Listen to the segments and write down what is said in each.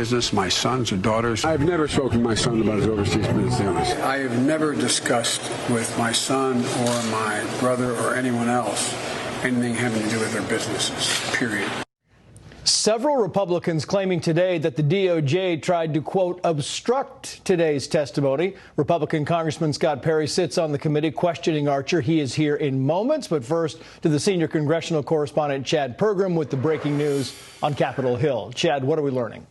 business, my sons or daughters. I've never spoken to my son about his overseas business dealings. I have never discussed with my son or my brother or anyone else anything having to do with their businesses, period. Several Republicans claiming today that the DOJ tried to, quote, obstruct today's testimony. Republican Congressman Scott Perry sits on the committee questioning Archer. He is here in moments. But first, to the senior congressional correspondent Chad Pergram with the breaking news on Capitol Hill. Chad, what are we learning?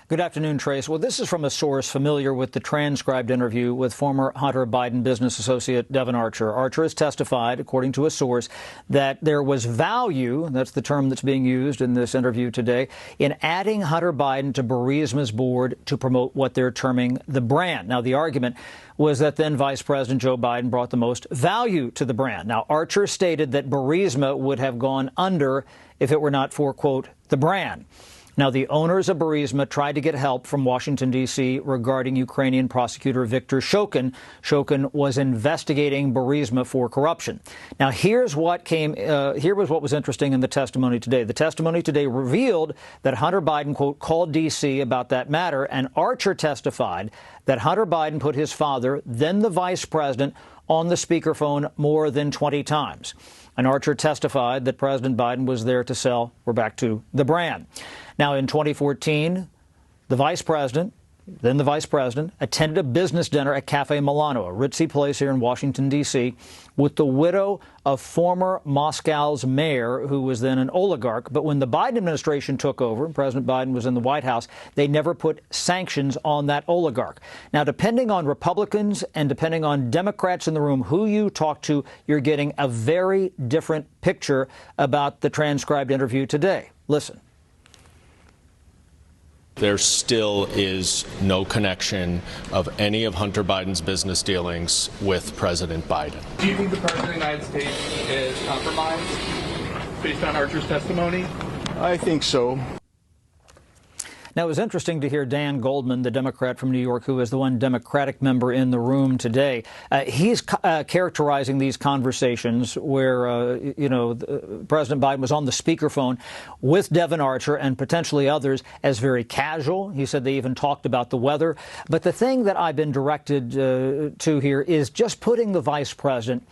Good afternoon, Trace. Well, this is from a source familiar with the transcribed interview with former Hunter Biden business associate Devon Archer. Archer has testified, according to a source, that there was value, that's the term that's being used in this interview today, in adding Hunter Biden to Burisma's board to promote what they're terming the brand. Now, the argument was that then Vice President Joe Biden brought the most value to the brand. Now, Archer stated that Burisma would have gone under if it were not for, quote, the brand. Now, the owners of Burisma tried to get help from Washington, D.C. regarding Ukrainian prosecutor Viktor Shokin. Shokin was investigating Burisma for corruption. Now, here was what was interesting in the testimony today. The testimony today revealed that Hunter Biden, quote, called D.C. about that matter, and Archer testified that Hunter Biden put his father, then the vice president, on the speakerphone more than 20 times. And Archer testified that President Biden was there to sell, we're back to the brand. Now, in 2014, the vice president, then the vice president, attended a business dinner at Cafe Milano, a ritzy place here in Washington, D.C., with the widow of former Moscow's mayor, who was then an oligarch. But when the Biden administration took over, President Biden was in the White House, they never put sanctions on that oligarch. Now, depending on Republicans and depending on Democrats in the room who you talk to, you're getting a very different picture about the transcribed interview today. Listen. There still is no connection of any of Hunter Biden's business dealings with President Biden. Do you think the President of the United States is compromised based on Archer's testimony? I think so. Now, it was interesting to hear Dan Goldman, the Democrat from New York, who is the one Democratic member in the room today. He's characterizing these conversations where, President Biden was on the speakerphone with Devon Archer and potentially others as very casual. He said they even talked about the weather. But the thing that I've been directed to here is just putting the vice president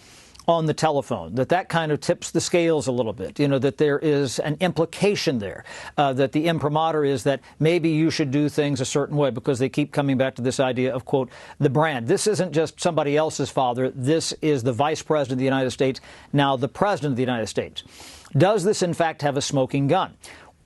on the telephone, that kind of tips the scales a little bit, that there is an implication there, that the imprimatur is that maybe you should do things a certain way, because they keep coming back to this idea of, quote, the brand. This isn't just somebody else's father. This is the vice president of the United States, now the president of the United States. Does this, in fact, have a smoking gun?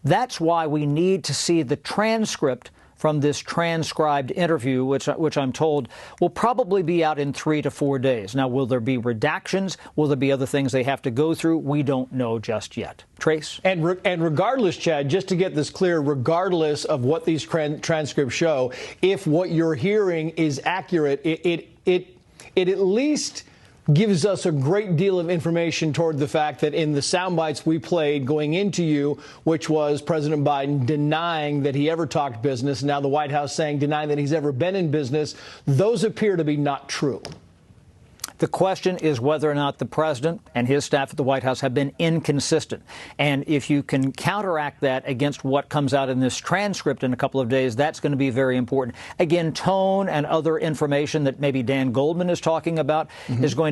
That's why we need to see the transcript from this transcribed interview, which I'm told will probably be out in 3 to 4 days. Now, will there be redactions? Will there be other things they have to go through? We don't know just yet. Trace? And regardless, Chad, just to get this clear, regardless of what these transcripts show, if what you're hearing is accurate, it at least gives us a great deal of information toward the fact that in the sound bites we played going into you, which was President Biden denying that he ever talked business, now the White House denying that he's ever been in business, those appear to be not true. The question is whether or not the president and his staff at the White House have been inconsistent. And if you can counteract that against what comes out in this transcript in a couple of days, that's going to be very important. Again, tone and other information that maybe Dan Goldman is talking about is going to